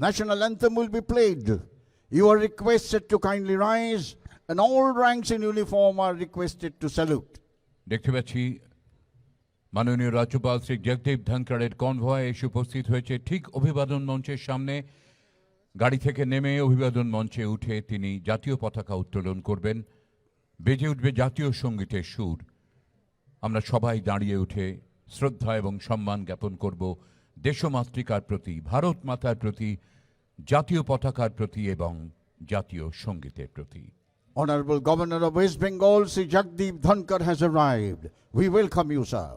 National anthem will be played. You are requested to kindly rise, and all ranks in uniform are requested to salute. দেখতে পাচ্ছি মাননীয় রাজ্যপাল Shri Jagdeep ধনখড়ের convoy এসে উপস্থিত হয়েছে ঠিক অভিবাদন মঞ্চের সামনে। গাড়ি থেকে নেমে অভিবাদন মঞ্চে উঠে তিনি জাতীয় পতাকা উত্তোলন করবেন। বেজে উঠবে জাতীয় সঙ্গীতের সুর। আমরা সবাই দাঁড়িয়ে উঠে শ্রদ্ধা এবং সম্মান জ্ঞাপন করব দেশমাতৃকার প্রতি, ভারত মাতার প্রতি, জাতীয় পতাকার প্রতি এবং জাতীয় সঙ্গীতের প্রতি। Honorable Governor of West Bengal, Sri Jagdeep Dhankar has arrived. We welcome you, sir.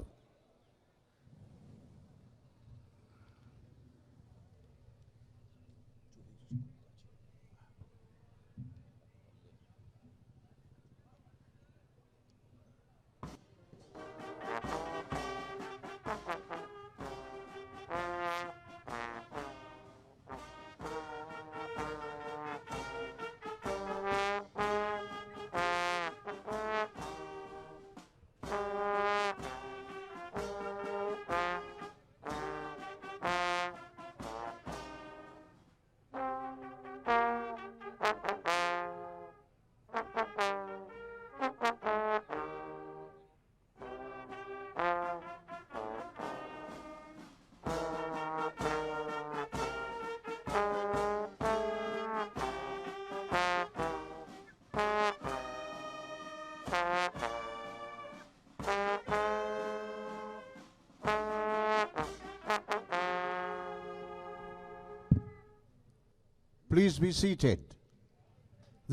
Please be seated.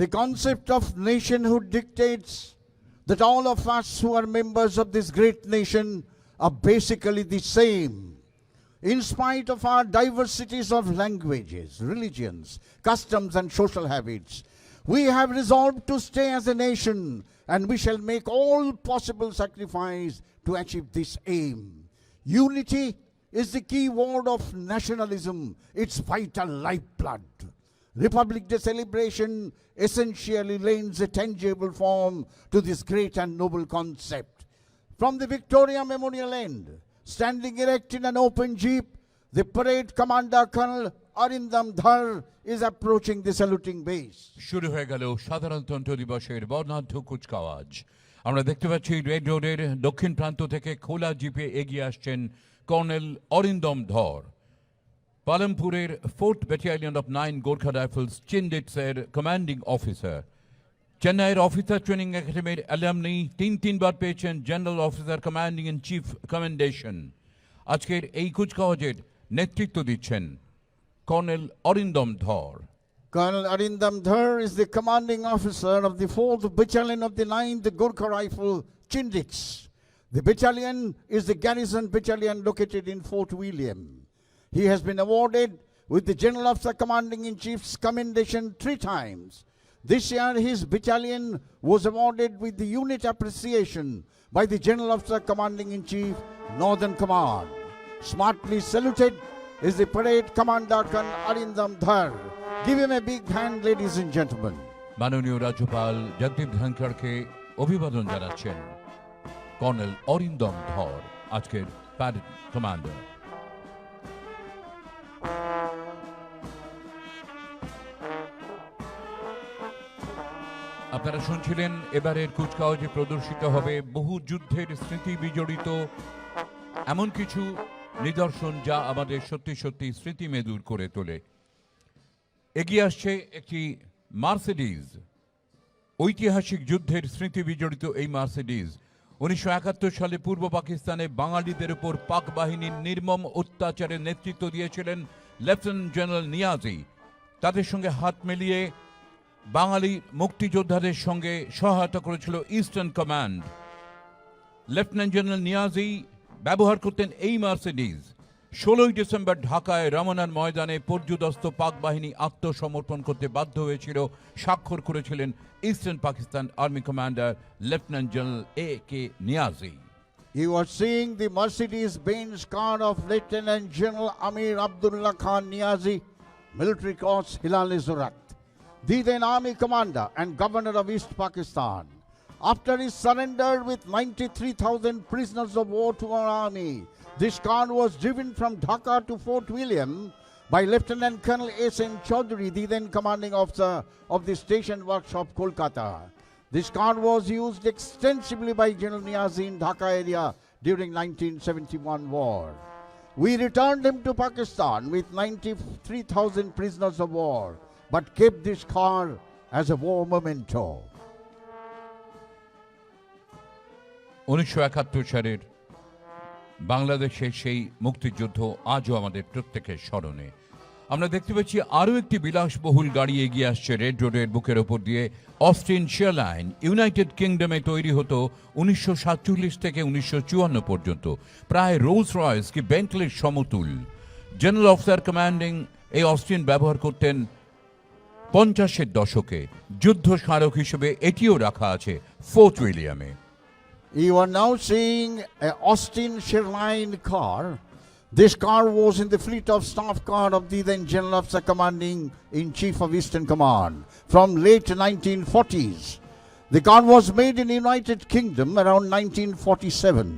The concept of nationhood dictates that all of us who are members of this great nation are basically the same. In spite of our diversities of languages, religions, customs and social habits, we have resolved to stay as a nation, and we shall make all possible sacrifice to achieve this aim. Unity is the key word of nationalism, its vital lifeblood. Republic Day celebration essentially lends a tangible form to this great and noble concept. From the Victoria Memorial end, standing erect in an open jeep, the parade commander Colonel Arindam Dhar is approaching the saluting base. শুরু হয়ে গেল সাধারণতন্ত্র দিবসের বর্ণাঢ্য কুচকাওয়াজ। আমরা দেখতে পাচ্ছি red রোডের দক্ষিণ প্রান্ত থেকে খোলা জিপে এগিয়ে আসছেন কর্নেল অরিন্দম ধর, পালমপুরের 4th battalion of 9 Gorkha rifles চিন্ডিটসের কমান্ডিং অফিসার। চেন্নাইয়ের অফিসার ট্রেনিং একাডেমির অ্যালামনি তিনবার পেয়েছেন general officer commanding in chief commendation. আজকের এই কুচকাওয়াজের নেতৃত্ব দিচ্ছেন কর্নেল অরিন্দম ধর। Colonel Arindam Dhar is the commanding officer of the 4th Battalion of the 9th Gorkha Rifle Chindits. The battalion is the garrison battalion located in Fort William. He has been awarded with the General Officer Commanding-in-Chief's Commendation 3 times. This year, his battalion was awarded with the Unit Appreciation by the General Officer Commanding-in-Chief, Northern Command. Smartly saluted is the Parade Commander Colonel Arindam Dhar. Give him a big hand, ladies and gentlemen. মাননীয় রাজ্যপাল জগদীপ ধনখড়কে অভিবাদন জানাচ্ছেন colonel Arindam ধর, আজকের parade commander. আপনারা শুনছিলেন এবারের কুচকাওয়াজে প্রদর্শিত হবে বহু যুদ্ধের স্মৃতি বিজড়িত এমন কিছু নিদর্শন যা আমাদের সত্যি সত্যি স্মৃতি মেদুর করে তোলে। এগিয়ে আসছে একটি মার্সিডিজ, ঐতিহাসিক যুদ্ধের স্মৃতি বিজড়িত এই মার্সিডিজ 1971 সালে পূর্ব পাকিস্তানে বাঙালিদের উপর পাক বাহিনীর নির্মম অত্যাচারের নেতৃত্ব দিয়েছিলেন লেফটেন্যান্ট জেনারেল নিয়াজি। তাদের সঙ্গে হাত মিলিয়ে বাঙালি মুক্তিযোদ্ধাদের সঙ্গে সহায়তা করেছিল eastern command. Lieutenant general Niazi ব্যবহার করতেন এই মার্সিডিজ। 16 ডিসেম্বর ঢাকায় রমনার ময়দানে পর্যুদস্ত পাক বাহিনী আত্মসমর্পণ করতে বাধ্য হয়েছিল, স্বাক্ষর করেছিলেন eastern Pakistan army commander lieutenant general A.K. Niazi. You are seeing the Mercedes-Benz car of Lieutenant General Amir Abdullah Khan Niazi, Military Cross Hilal-e-Zurat, the then Army Commander and Governor of East Pakistan. After his surrender with 93,000 prisoners of war to our army, this car was driven from Dhaka to Fort William by Lieutenant Colonel S.N. Chaudhary, the then commanding officer of the Station Workshop, Kolkata. This car was used extensively by General Niazi in Dhaka area during 1971 war. We returned him to Pakistan with 93,000 prisoners of war, but kept this car as a war memento. 1971 সালের বাংলাদেশের সেই মুক্তিযুদ্ধ আজও আমাদের প্রত্যেকের স্মরণে। আমরা দেখতে পাচ্ছি আরও একটি বিলাসবহুল গাড়ি এগিয়ে আসছে রেড রোডের বুকের ওপর দিয়ে। অস্টিন শেয়ারলাইন ইউনাইটেড কিংডমে তৈরি হতো 1947 থেকে 1954 পর্যন্ত, প্রায় রোলস রয়েস কি বেন্টলির সমতুল। জেনারেল অফিসার কমান্ডিং এই অস্টিন ব্যবহার করতেন 50-এর দশকে। যুদ্ধ স্মারক হিসেবে এটিও রাখা আছে fort উইলিয়ামে। You are now seeing an Austin Sherline car. This car was in the fleet of staff car of the then General Officer Commanding in Chief of Eastern Command from late 1940s. The car was made in United Kingdom around 1947.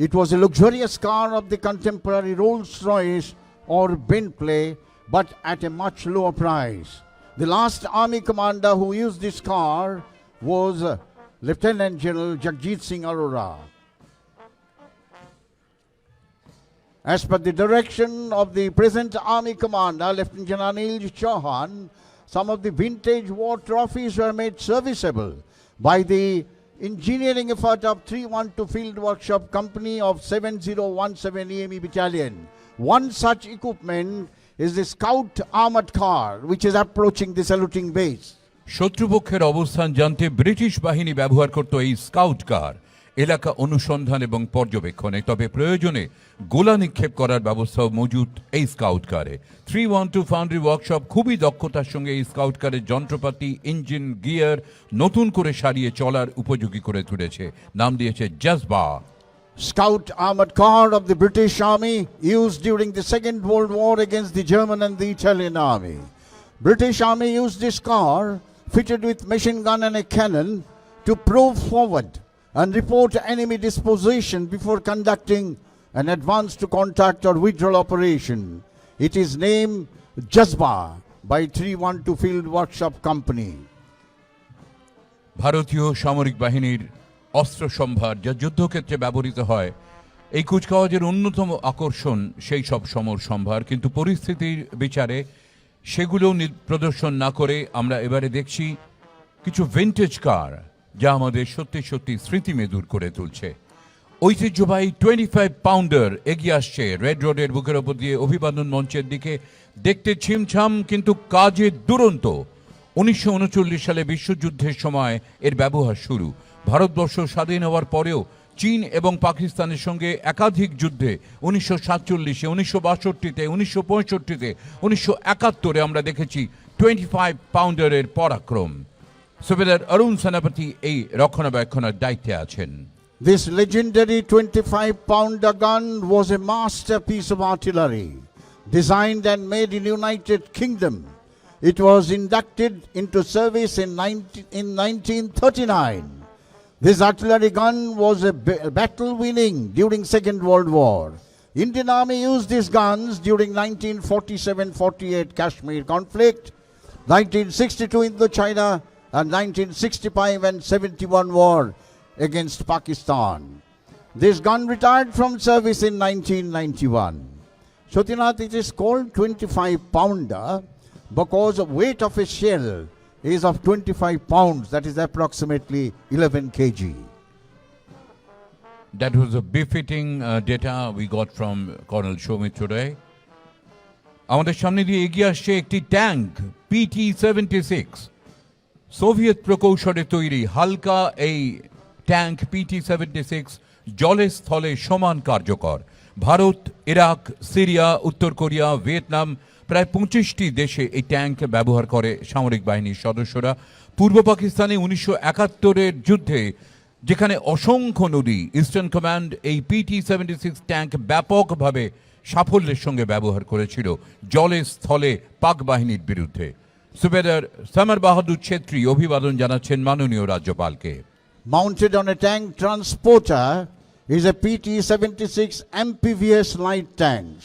It was a luxurious car of the contemporary Rolls-Royce or Bentley, but at a much lower price. The last army commander who used this car was Lieutenant General Jagjit Singh Arora. As per the direction of the present Army Commander, Lieutenant General Anil Chauhan, some of the vintage war trophies were made serviceable by the engineering effort of 312 Field Workshop Company of 7017 EME Battalion. One such equipment is the Scout armored car, which is approaching the saluting base. শত্রুপক্ষের অবস্থান জানতে British বাহিনী ব্যবহার করত এই scout কার এলাকা অনুসন্ধান এবং পর্যবেক্ষণে। তবে প্রয়োজনে গোলা নিক্ষেপ করার ব্যবস্থাও মজুদ এই স্কাউট কারে। 312 ফাউন্ড্রি ওয়ার্কশপ খুবই দক্ষতার সঙ্গে এই স্কাউট কারের যন্ত্রপাতি, ইঞ্জিন, গিয়ার নতুন করে সারিয়ে চলার উপযোগী করে তুলেছে। নাম দিয়েছে জজবা। Scout armored car of the British Army used during the Second World War against the German and the Italian Army. British Army used this car fitted with machine gun and a cannon to probe forward and report enemy disposition before conducting an advance to contact or withdrawal operation. It is named Jazba by 312 Field Workshop Company. ভারতীয় সামরিক বাহিনীর অস্ত্র সম্ভার যা যুদ্ধক্ষেত্রে ব্যবহৃত হয়, এই কুচকাওয়াজের অন্যতম আকর্ষণ সেই সব সমর সম্ভার। কিন্তু পরিস্থিতির বিচারে সেগুলো প্রদর্শন না করে আমরা এবারে দেখছি কিছু ভিন্টেজ কার যা আমাদের সত্যি সত্যি স্মৃতিমেদুর করে তুলছে। ঐতিহ্যবাহী 25 পাউন্ডার এগিয়ে আসছে রেড রোডের বুকের ওপর দিয়ে অভিবাদন মঞ্চের দিকে। দেখতে ছিমছাম কিন্তু কাজে দুরন্ত। 1939 সালে বিশ্বযুদ্ধের সময় এর ব্যবহার শুরু। ভারতবর্ষ স্বাধীন হওয়ার পরেও চীন এবং পাকিস্তানের সঙ্গে একাধিক যুদ্ধে 1947-এ, 1962-তে, 1965-তে, 1971-এ আমরা দেখেছি 25 পাউন্ডারের পরাক্রম। সুবেদার অরুণ সেনাপতি এই রক্ষণাবেক্ষণের দায়িত্বে আছেন। This legendary 25-pounder gun was a masterpiece of artillery, designed and made in United Kingdom. It was inducted into service in 1939. This artillery gun was a battle winning during Second World War. Indian Army used these guns during 1947-48 Kashmir conflict, 1962 Indochina, and 1965 and 71 war against Pakistan. This gun retired from service in 1991. Satyanath, it is called 25-pounder because the weight of a shell is of 25 pounds, that is approximately 11 kg. That was a befitting data we got from Colonel Shomit today. আমাদের সামনে দিয়ে এগিয়ে আসছে একটি tank PT-76, Soviet প্রকৌশলে তৈরি হালকা এই tank PT-76 জলে স্থলে সমান কার্যকর। ভারত, ইরাক, সিরিয়া, উত্তর কোরিয়া, ভিয়েতনাম প্রায় 25টি দেশে এই ট্যাঙ্ক ব্যবহার করে সামরিক বাহিনীর সদস্যরা। পূর্ব পাকিস্তানে 1971-এর যুদ্ধে যেখানে অসংখ্য নদী, ইস্টার্ন কমান্ড এই PT-76 ট্যাঙ্ক ব্যাপকভাবে সাফল্যের সঙ্গে ব্যবহার করেছিল জলে স্থলে পাক বাহিনীর বিরুদ্ধে। সুবেদার সামার বাহাদুর ছেত্রী অভিবাদন জানাচ্ছেন মাননীয় রাজ্যপালকে। Mounted on a tank transporter is a PT-76 MPVS light tanks,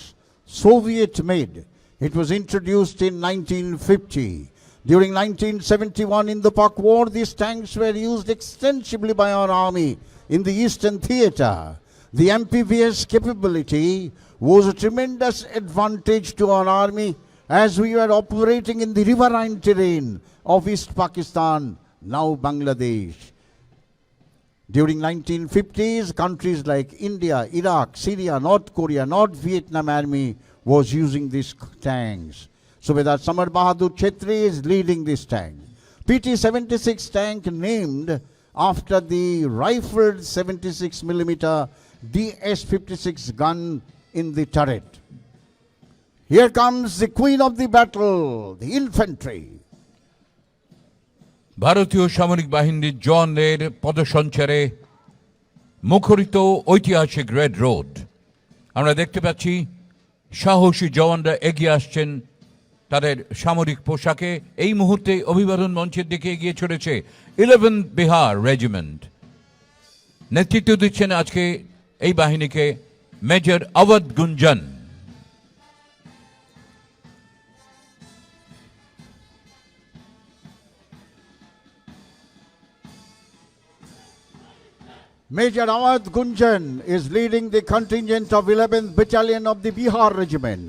Soviet made. It was introduced in 1950. During 1971 in the Pak War, these tanks were used extensively by our army in the Eastern Theatre. The MPVS capability was a tremendous advantage to our army as we were operating in the riverine terrain of East Pakistan, now Bangladesh. During 1950s, countries like India, Iraq, Syria, North Korea, North Vietnam Army was using these tanks. Subedar Samar Bahadur Chetri is leading this tank. PT-76 tank named after the rifled 76mm DS-56 gun in the turret. Here comes the queen of the battle, the infantry. ভারতীয় সামরিক বাহিনীর জওয়ানদের পদসঞ্চারে মুখরিত ঐতিহাসিক red road. আমরা দেখতে পাচ্ছি সাহসী জওয়ানরা এগিয়ে আসছেন তাদের সামরিক পোশাকে। এই মুহূর্তে অভিবাদন মঞ্চের দিকে এগিয়ে চলেছে 11th বিহার রেজিমেন্ট। নেতৃত্ব দিচ্ছেন আজকে এই বাহিনীকে মেজর অবধ গুঞ্জন। Major Awadh Gunjan is leading the contingent of 11th Battalion of the Bihar Regiment.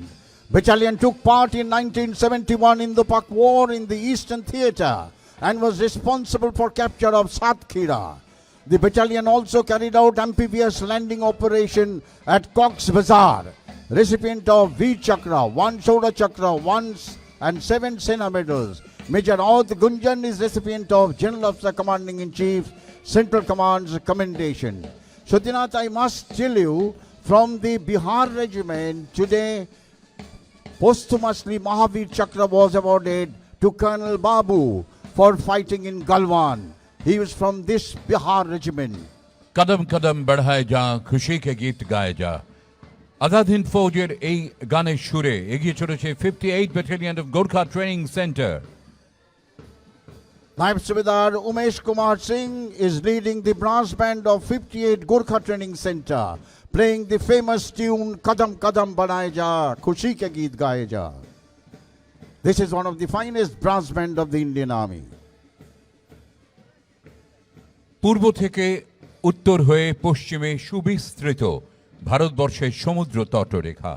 Battalion took part in 1971 in the Pak War in the Eastern Theatre and was responsible for capture of Satkhira. The battalion also carried out amphibious landing operation at Cox's Bazar, recipient of V Chakra, 1 Soda Chakra, 1 and 7 Sena medals. Major Awadh Gunjan is recipient of General Officer Commanding in Chief, Central Command's commendation. Shodhinath, I must tell you, from the Bihar Regiment today, posthumously Mahavir Chakra was awarded to Colonel Babu for fighting in Galwan. He was from this Bihar Regiment. कदम कदम बढ़ाए जा खुशी के गीत गाए जा। আজাদিন ফৌজের এই গানের সুরে এগিয়ে চলেছে 58 battalion of Gorkha training centre. Naib Subedar Umesh Kumar Singh is leading the brass band of 58 Gorkha Training Center, playing the famous tune Kadam Kadam Banaye Ja, Khushi Ke Geet Gaye Ja. This is one of the finest brass band of the Indian Army. পূর্ব থেকে উত্তর হয়ে পশ্চিমে সুবিস্তৃত ভারতবর্ষের সমুদ্র তটরেখা।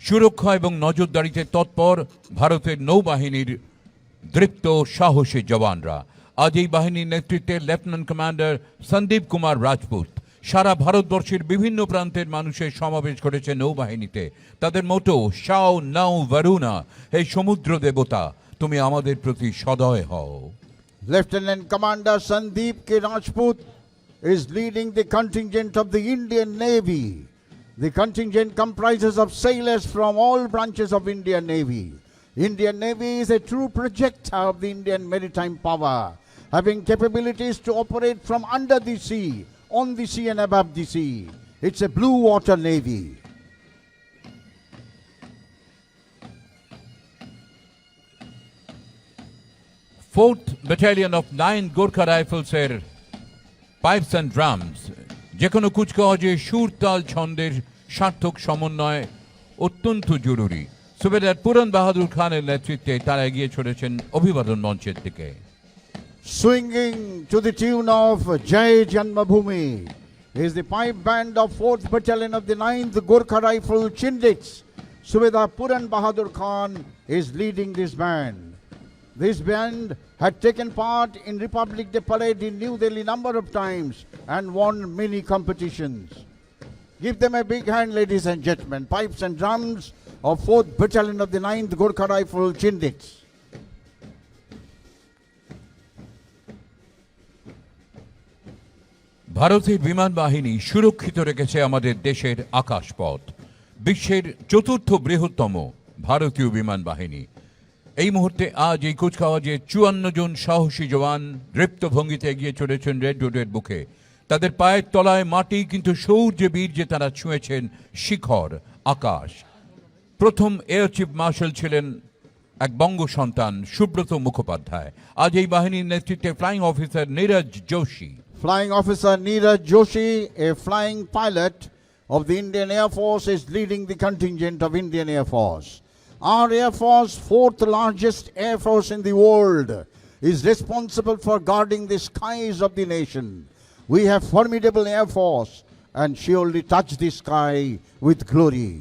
সুরক্ষা এবং নজরদারিতে তৎপর ভারতের নৌবাহিনীর দৃপ্ত সাহসী জওয়ানরা। আজ এই বাহিনীর নেতৃত্বে লেফটেন্যান্ট কমান্ডার সন্দীপ কুমার রাজপুত সারা ভারতবর্ষের বিভিন্ন প্রান্তের মানুষের সমাবেশ করেছে নৌবাহিনীতে। তাদের মোটো শাও নাও ভারুনা, হে সমুদ্র দেবতা তুমি আমাদের প্রতি সদয় হও। Lieutenant Commander Sandeep K. Rajput is leading the contingent of the Indian Navy. The contingent comprises of sailors from all branches of Indian Navy. Indian Navy is a true projectile of the Indian maritime power, having capabilities to operate from under the sea, on the sea and above the sea. It's a blue water navy. Fourth Battalion of 9 Gorkha Rifles এর pipes and drums যে কোনো কুচকাওয়াজে সুর তাল ছন্দের সার্থক সমন্বয় অত্যন্ত জরুরি। সুবেদার পুরন বাহাদুর খানের নেতৃত্বে তারা এগিয়ে চলেছেন অভিবাদন মঞ্চের দিকে। Swinging to the tune of Jai Janmabhoomi is the pipe band of 4th Battalion of the 9th Gorkha Rifle Chindits. Subedar Puran Bahadur Khan is leading this band. This band had taken part in Republic Day Parade in New Delhi number of times and won many competitions. Give them a big hand, ladies and gentlemen. Pipes and drums of 4th Battalion of the 9th Gorkha Rifle Chindits. ভারতের বিমান বাহিনী সুরক্ষিত রেখেছে আমাদের দেশের আকাশপথ। বিশ্বের চতুর্থ বৃহত্তম ভারতীয় বিমান বাহিনী। এই মুহূর্তে আজ এই কুচকাওয়াজে 54 জন সাহসী জওয়ান দৃপ্ত ভঙ্গিতে এগিয়ে চলেছেন রেড রোডের বুকে। তাদের পায়ের তলায় মাটি, কিন্তু শৌর্যে বীর্যে তারা ছুঁয়েছেন শিখর, আকাশ। প্রথম এয়ার চিফ মার্শাল ছিলেন এক বঙ্গ সন্তান সুব্রত মুখোপাধ্যায়। আজ এই বাহিনীর নেতৃত্বে flying officer Neeraj Joshi. Flying Officer Neeraj Joshi, a flying pilot of the Indian Air Force, is leading the contingent of Indian Air Force. Our Air Force, fourth largest Air Force in the world, is responsible for guarding the skies of the nation. We have formidable Air Force and surely touch the sky with glory.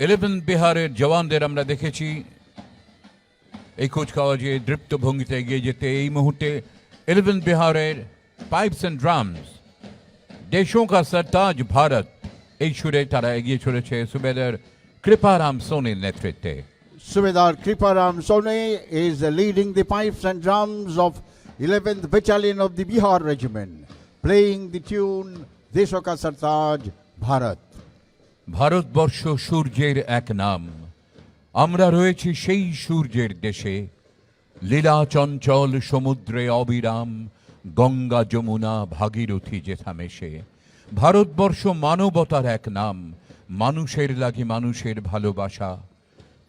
Eleven বিহারের জওয়ানদের আমরা দেখেছি এই কুচকাওয়াজে দৃপ্ত ভঙ্গিতে এগিয়ে যেতে। এই মুহূর্তে ইলেভেন বিহারের পাইপস অ্যান্ড ড্রামস দেশোं का सरताज भारत এই সুরে তারা এগিয়ে চলেছে সুবেদার কৃপারাম সোনির নেতৃত্বে। Subedar Kriparam Sone is leading the pipes and drums of 11th Battalion of the Bihar Regiment, playing the tune Desho Ka Sartaj Bharat. Bharatvarsha সূর্যের এক নাম, আমরা রয়েছি সেই সূর্যের দেশে, লীলা চঞ্চল সমুদ্রে অবিরাম, গঙ্গা যমুনা ভাগীরথী যেথা মেশে। ভারতবর্ষ মানবতার এক নাম, মানুষের লাগি মানুষের ভালোবাসা,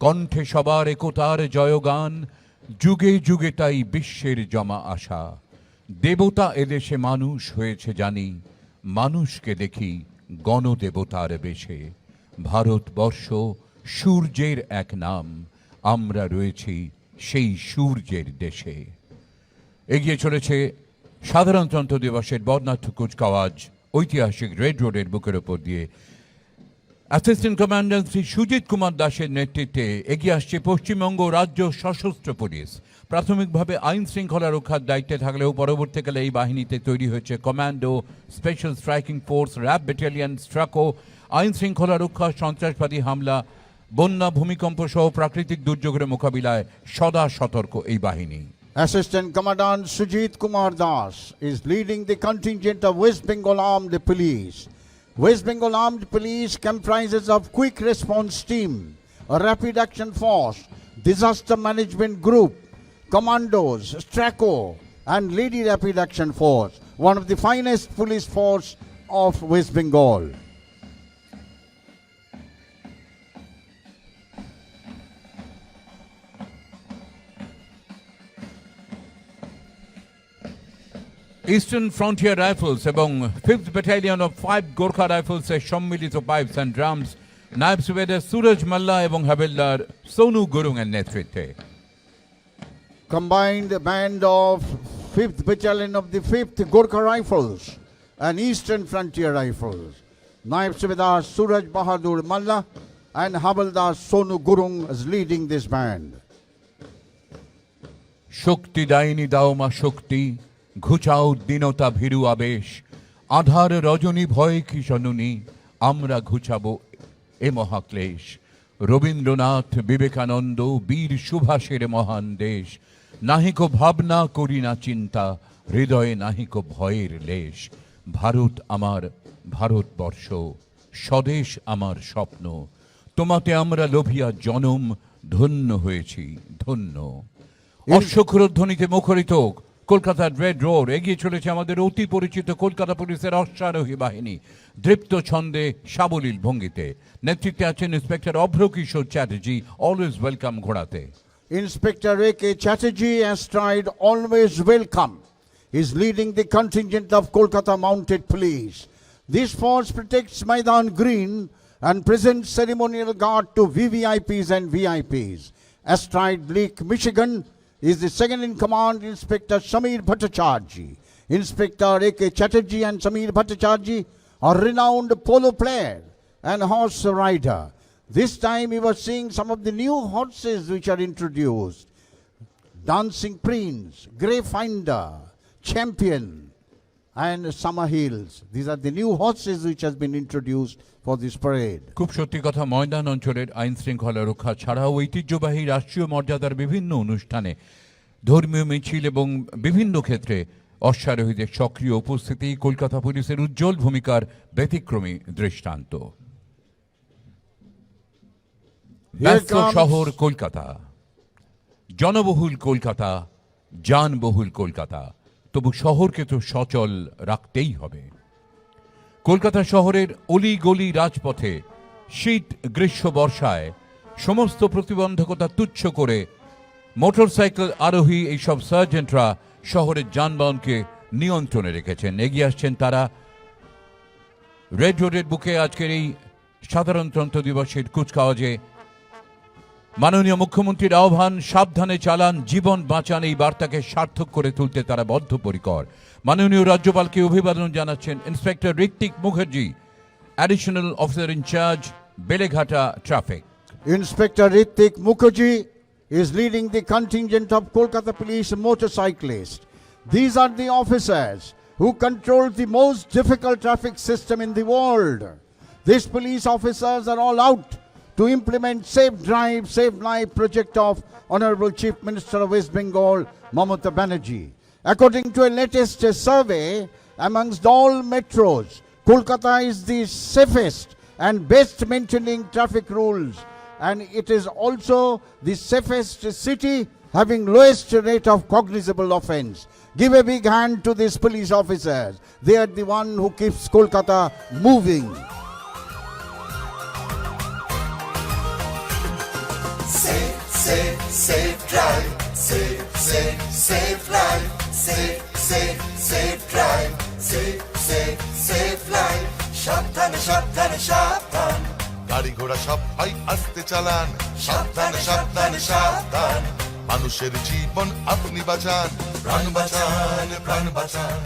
কণ্ঠে সবার একতার জয়গান, যুগে যুগে তাই বিশ্বের জমা আশা। দেবতা এদেশে মানুষ হয়েছে জানি, মানুষকে দেখি গণদেবতার বেশে। ভারতবর্ষ সূর্যের এক নাম, আমরা রয়েছি সেই সূর্যের দেশে। এগিয়ে চলেছে সাধারণতন্ত্র দিবসের বর্ণাঢ্য কুচকাওয়াজ ঐতিহাসিক রেড রোডের বুকের ওপর দিয়ে। অ্যাসিস্ট্যান্ট কমান্ডার শ্রী সুজিত কুমার দাসের নেতৃত্বে এগিয়ে আসছে পশ্চিমবঙ্গ রাজ্য সশস্ত্র পুলিশ। প্রাথমিকভাবে আইন শৃঙ্খলা রক্ষার দায়িত্বে থাকলেও পরবর্তীকালে এই বাহিনীতে তৈরি হয়েছে commando, special striking force, RAB battalion, স্ট্রাকো। আইন শৃঙ্খলা রক্ষা, সন্ত্রাসবাদী হামলা, বন্যা, ভূমিকম্প সহ প্রাকৃতিক দুর্যোগের মোকাবিলায় সদা সতর্ক এই বাহিনী। Assistant Commandant Sujit Kumar Das is leading the contingent of West Bengal Armed Police. West Bengal Armed Police comprises of Quick Response Team, a Rapid Action Force, Disaster Management Group, Commandos, Straco, and Lady Rapid Action Force, one of the finest police force of West Bengal. Eastern frontier rifles এবং 5th battalion of 5 Gorkha রাইফেলসের সম্মিলিত pipes and drums নায়েব সুবেদার সুরজ মাল্লা এবং হাবিলদার সোনু গুরুং এর নেতৃত্বে। Combined band of 5th Battalion of the 5th Gorkha Rifles and Eastern Frontier Rifles. Naib Subedar Suraj Bahadur Malla and Havildar Sonu Gurung is leading this band. শক্তি দায়নি দাও মা শক্তি, ঘুচাও দীনতা ভীরু আবেশ, আধার রজনী ভয় কি জননী, আমরা ঘুচাবো এ মহাক্লেশ। রবীন্দ্রনাথ, বিবেকানন্দ, বীর সুভাষের মহান দেশ, নাহিক ভাবনা করি না চিন্তা, হৃদয়ে নাহিক ভয়ের লেশ। ভারত আমার ভারতবর্ষ, স্বদেশ আমার স্বপ্ন, তোমাতে আমরা লোভিয়া জনম, ধন্য হয়েছি ধন্য। অশ্বক্ষরধ্বনিতে মুখরিত কলকাতার রেড রোড এগিয়ে চলেছে আমাদের অতি পরিচিত কলকাতা পুলিশের অশ্বারোহী বাহিনী, দৃপ্ত ছন্দে সাবলীল ভঙ্গিতে। নেতৃত্বে আছেন inspector Abhrakishore Chatterjee, always welcome ঘোড়াতে। Inspector A.K. Chatterjee, astride always welcome, is leading the contingent of Kolkata Mounted Police. This force protects Maidan Green and presents ceremonial guard to VVIPs and VIPs. Astride Lake, Michigan, is the second in command Inspector Samir Bhattacharjee. Inspector A.K. Chatterjee and Samir Bhattacharjee are renowned polo player and horse rider. This time we were seeing some of the new horses which are introduced. Dancing Prince, Grey Finder, Champion and Summer Hills. These are the new horses which has been introduced for this parade. খুব সত্যি কথা, ময়দান অঞ্চলের আইন শৃঙ্খলা রক্ষা ছাড়াও ঐতিহ্যবাহী রাষ্ট্রীয় মর্যাদার বিভিন্ন অনুষ্ঠানে, ধর্মীয় মিছিল এবং বিভিন্ন ক্ষেত্রে অশ্বারোহীদের সক্রিয় উপস্থিতি কলকাতা পুলিশের উজ্জ্বল ভূমিকার ব্যতিক্রমী দৃষ্টান্ত। ব্যস্ত শহর কলকাতা, জনবহুল কলকাতা, যানবহুল কলকাতা, তবু শহরকে তো সচল রাখতেই হবে। কলকাতা শহরের অলি গলি রাজপথে শীত গ্রীষ্ম বর্ষায় সমস্ত প্রতিবন্ধকতা তুচ্ছ করে মোটরসাইকেল আরোহী এইসব সার্জেন্টরা শহরের যানবাহনকে নিয়ন্ত্রণে রেখেছেন। এগিয়ে আসছেন তারা রেড রোডের বুকে আজকের এই সাধারণতন্ত্র দিবসের কুচকাওয়াজে। মাননীয় মুখ্যমন্ত্রীর আহ্বান, সাবধানে চালান, জীবন বাঁচান, এই বার্তাকে সার্থক করে তুলতে তারা বদ্ধপরিকর। মাননীয় রাজ্যপালকে অভিবাদন জানাচ্ছেন inspector Ritwik Mukherjee, additional officer in charge, Beleghata traffic. Inspector Ritik Mukherjee is leading the contingent of Kolkata Police motorcyclists. These are the officers who control the most difficult traffic system in the world. These police officers are all out to implement Safe Drive, Safe Life project of Honorable Chief Minister of West Bengal, Mamata Banerjee. According to a latest survey, amongst all metros, Kolkata is the safest and best maintaining traffic rules, and it is also the safest city having lowest rate of cognizable offense. Give a big hand to these police officers. They are the one who keeps Kolkata moving. Safe, safe, safe drive. Safe, safe, safe life. Safe, safe, safe drive. Safe, safe, safe life. সাবধানে সাবধানে সাবধান, গাড়ি ঘোড়া সবাই আস্তে চালান। সাবধানে সাবধানে সাবধান, মানুষের জীবন আপনি বাঁচান। প্রাণ বাঁচান, প্রাণ বাঁচান,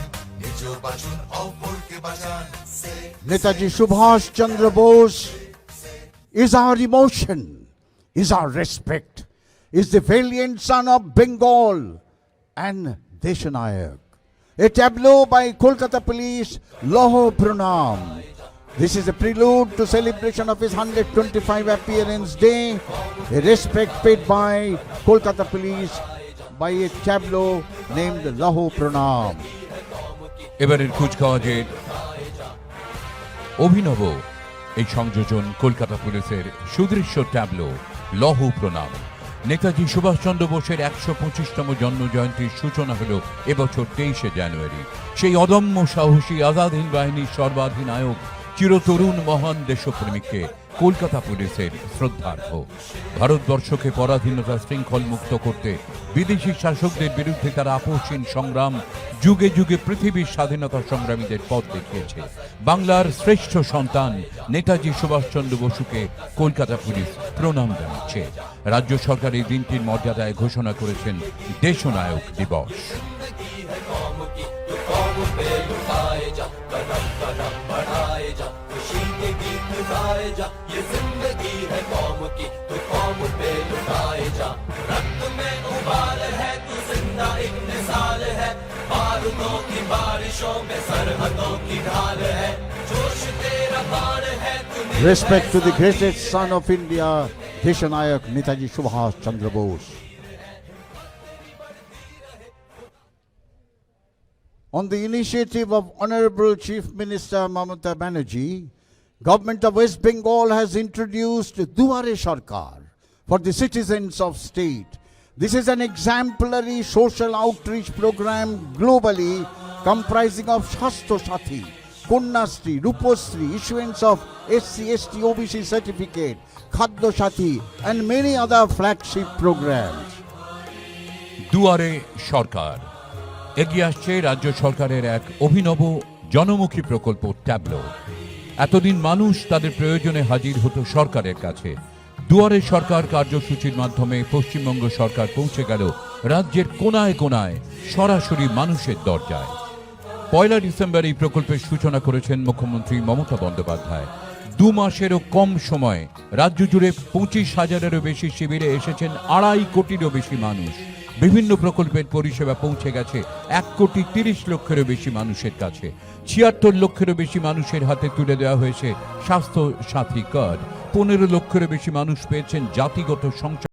নিজ বাঁচুন, অপরকে বাঁচান। Safe, Netaji Subhash Chandra Bose is our emotion, is our respect, is the valiant son of Bengal and Deshanayak. A tableau by Kolkata Police, Loho Pranam. This is a prelude to celebration of his 125 appearance day, a respect paid by Kolkata Police by a tableau named Loho Pranam. এবারের কুচকাওয়াজের অভিনব এই সংযোজন কলকাতা পুলিশের সুদৃশ্য tableau লৌহ প্রণাম। নেতাজি সুভাষচন্দ্র বোসের ১২৫তম জন্মজয়ন্তীর সূচনা হল এবছর ২৩শে জানুয়ারি। সেই অদম্য সাহসী আজাদ হিন্দ বাহিনীর সর্বাধিনায়ক চিরতরুণ মহান দেশপ্রেমিককে কলকাতা পুলিশের শ্রদ্ধার্ঘ। ভারতবর্ষকে পরাধীনতা শৃঙ্খল মুক্ত করতে বিদেশি শাসকদের বিরুদ্ধে তারা আপোষহীন সংগ্রাম যুগে যুগে পৃথিবীর স্বাধীনতা সংগ্রামীদের পথ দেখিয়েছে। বাংলার শ্রেষ্ঠ সন্তান নেতাজি সুভাষচন্দ্র বসুকে কলকাতা পুলিশ প্রণাম জানাচ্ছে। রাজ্য সরকার এই দিনটির মর্যাদায় ঘোষণা করেছেন দেশনায়ক দিবস। Respect to the greatest son of India, Deshanayak Netaji Subhash Chandra Bose. On the initiative of Honorable Chief Minister Mamata Banerjee, Government of West Bengal has introduced Duare Sarkar for the citizens of state. This is an exemplary social outreach program globally comprising of Shastro Sathi, Kunnasri, Rupasri, issuance of SC, ST, OBC certificate, Khaddo Sathi and many other flagship programs. দুয়ারে সরকার এগিয়ে আসছে রাজ্য সরকারের এক অভিনব জনমুখী প্রকল্প tableau. এতদিন মানুষ তাদের প্রয়োজনে হাজির হতো সরকারের কাছে। দুয়ারে সরকার কার্যসূচির মাধ্যমে পশ্চিমবঙ্গ সরকার পৌঁছে গেল রাজ্যের কোনায় কোনায়, সরাসরি মানুষের দরজায়। ১ ডিসেম্বর এই প্রকল্পের সূচনা করেছেন মুখ্যমন্ত্রী মমতা বন্দ্যোপাধ্যায়। ২ মাসেরও কম সময়ে রাজ্য জুড়ে ২৫,০০০-এরও বেশি শিবিরে এসেছেন ২.৫ কোটিরও বেশি মানুষ। বিভিন্ন প্রকল্পের পরিষেবা পৌঁছে গেছে ১,৩০,০০,০০০-এরও বেশি মানুষের কাছে। ৭৬ লক্ষেরও বেশি মানুষের হাতে তুলে দেওয়া হয়েছে স্বাস্থ্য সাথী কার্ড। ১৫ লক্ষেরও বেশি মানুষ পেয়েছেন জাতিগত সংসদ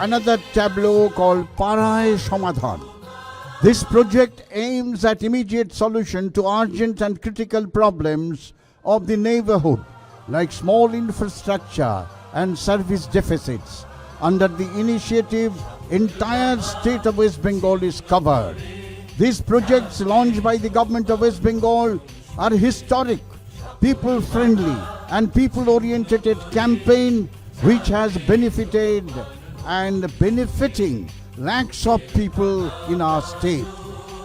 another tableau called Paray Samadhan. This project aims at immediate solution to urgent and critical problems of the neighborhood, like small infrastructure and service deficits. Under the initiative, entire state of West Bengal is covered. These projects launched by the government of West Bengal are historic, people-friendly and people-oriented campaign which has benefited and benefiting lakhs of people in our state.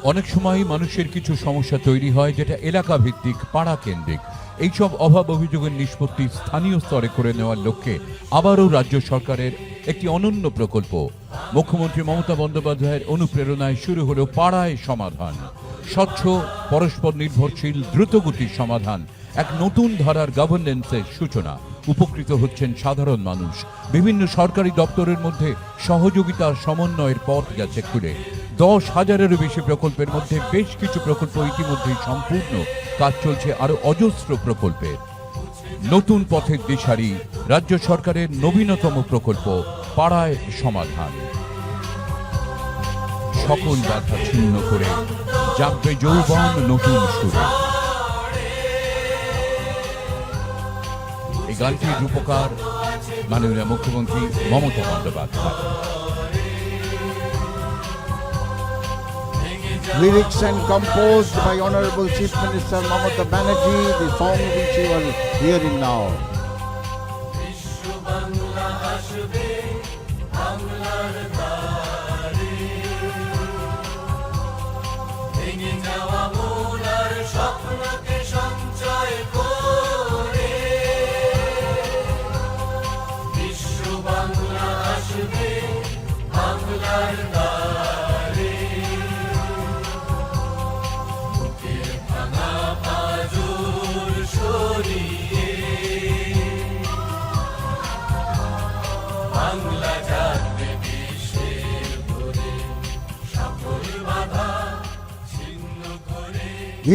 অনেক সময় মানুষের কিছু সমস্যা তৈরি হয় যেটা এলাকা ভিত্তিক, পাড়া কেন্দ্রিক। এইসব অভাব অভিযোগের নিষ্পত্তি স্থানীয় স্তরে করে নেওয়ার লক্ষ্যে আবারও রাজ্য সরকারের একটি অনন্য প্রকল্প। মুখ্যমন্ত্রী মমতা বন্দ্যোপাধ্যায়ের অনুপ্রেরণায় শুরু হলো পাড়ায় সমাধান। স্বচ্ছ, পরস্পর নির্ভরশীল, দ্রুতগতির সমাধান, এক নতুন ধারার গভর্নেন্সের সূচনা। উপকৃত হচ্ছেন সাধারণ মানুষ। বিভিন্ন সরকারি দপ্তরের মধ্যে সহযোগিতার সমন্বয়ের পথ গেছে খুলে। 10,000-এরও বেশি প্রকল্পের মধ্যে বেশ কিছু প্রকল্প ইতিমধ্যেই সম্পূর্ণ, কাজ চলছে আরো অজস্র প্রকল্পের। নতুন পথের দিশারি রাজ্য সরকারের নবীনতম প্রকল্প পাড়ায় সমাধান। সকল বাধা ছিন্ন করে জাগবে যৌবন নতুন সুরে। এই গানটির রূপকার মাননীয় মুখ্যমন্ত্রী Mamata Bandyopadhyay. Lyrics and composed by Honorable Chief Minister Mamata Banerjee, the song which you are hearing now.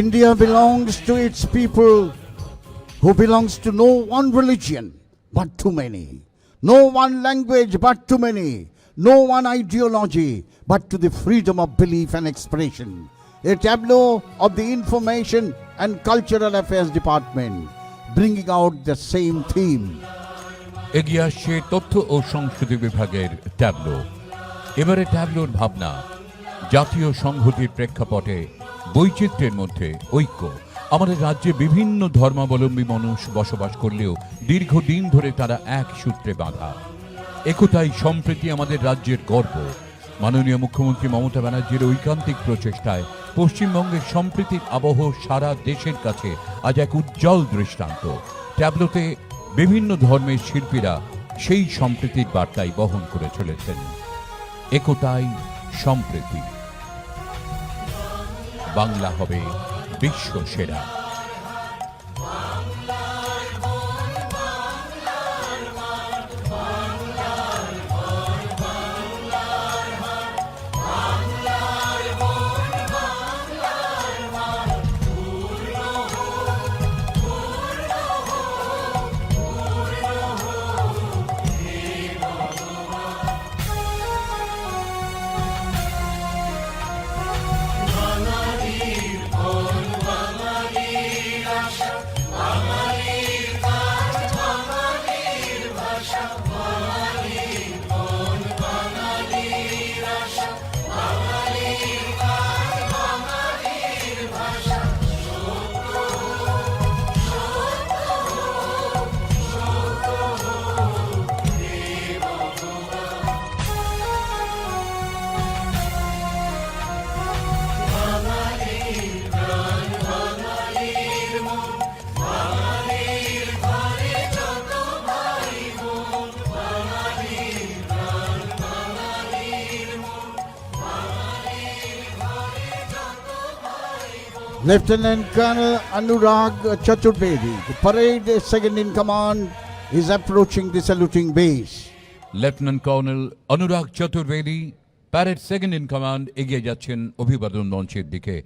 India belongs to its people who belongs to no one religion but too many, no one language but too many, no one ideology but to the freedom of belief and expression. A tableau of the Information and Cultural Affairs Department bringing out the same theme. এগিয়ে আসছে তথ্য ও সংস্কৃতি বিভাগের tableau. এবারে ট্যাবলোর ভাবনা জাতীয় সংহতির প্রেক্ষাপটে বৈচিত্র্যের মধ্যে ঐক্য। আমাদের রাজ্যে বিভিন্ন ধর্মাবলম্বী মানুষ বসবাস করলেও দীর্ঘদিন ধরে তারা এক সূত্রে বাঁধা। একতাই সম্প্রীতি আমাদের রাজ্যের গর্ব। মাননীয় মুখ্যমন্ত্রী মমতা ব্যানার্জির ঐকান্তিক প্রচেষ্টায় পশ্চিমবঙ্গের সম্প্রীতির আবহ সারা দেশের কাছে আজ এক উজ্জ্বল দৃষ্টান্ত। ট্যাবলোতে বিভিন্ন ধর্মের শিল্পীরা সেই সম্প্রীতির বার্তাই বহন করে চলেছেন। একতাই সম্প্রীতি, বাংলা হবে বিশ্ব সেরা। Lieutenant Colonel Anurag Chaturvedi, the parade second in command, is approaching the saluting base. Lieutenant colonel Anurag Chaturvedi, parade second in command, এগিয়ে যাচ্ছেন অভিবাদন মঞ্চের দিকে।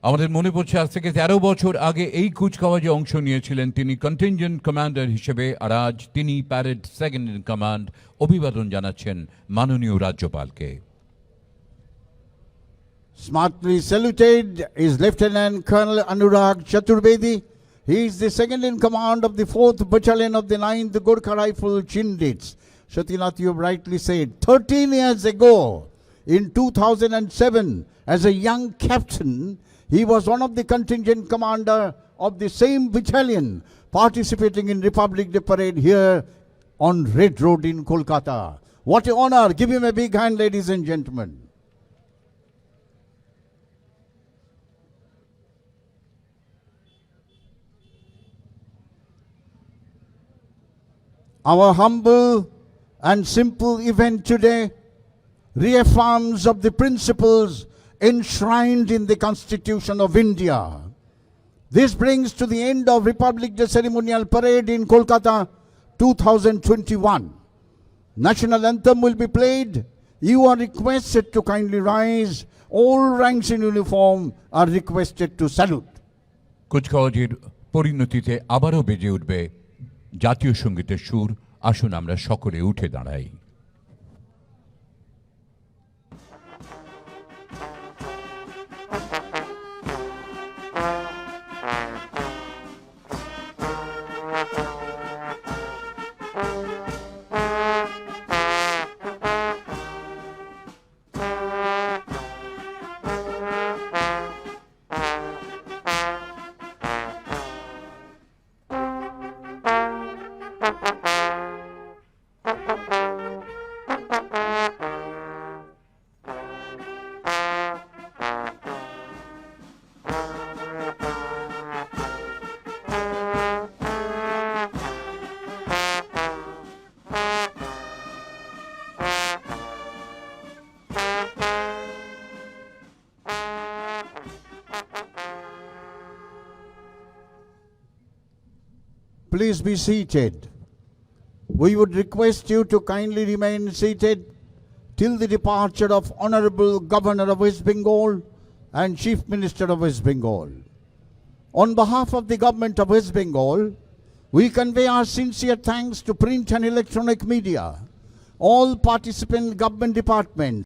আমাদের মনে পড়ছে আজ থেকে 13 বছর আগে এই কুচকাওয়াজে অংশ নিয়েছিলেন তিনি কন্টিনজেন্ট কমান্ডার হিসেবে, আর আজ তিনি প্যারেড সেকেন্ড ইন কমান্ড। অভিবাদন জানাচ্ছেন মাননীয় রাজ্যপালকে। Smartly saluted is Lieutenant Colonel Anurag Chaturbedi. He is the second in command of the 4th Battalion of the 9th Gorkha Rifle Chindits. Shatilnath, you have rightly said, 13 years ago, in 2007, as a young captain, he was one of the contingent commander of the same battalion participating in Republic Day Parade here on Red Road in Kolkata. What an honor. Give him a big hand, ladies and gentlemen. Our humble and simple event today reaffirms of the principles enshrined in the Constitution of India. This brings to the end of Republic Day ceremonial parade in Kolkata 2021. National anthem will be played. You are requested to kindly rise. All ranks in uniform are requested to salute. কুচকাওয়াজের পরিণতিতে আবারও বেজে উঠবে জাতীয় সঙ্গীতের সুর। আসুন আমরা সকলে উঠে দাঁড়াই। Please be seated. We would request you to kindly remain seated till the departure of Honorable Governor of West Bengal and Chief Minister of West Bengal. On behalf of the Government of West Bengal, we convey our sincere thanks to print and electronic media, all participant government departments,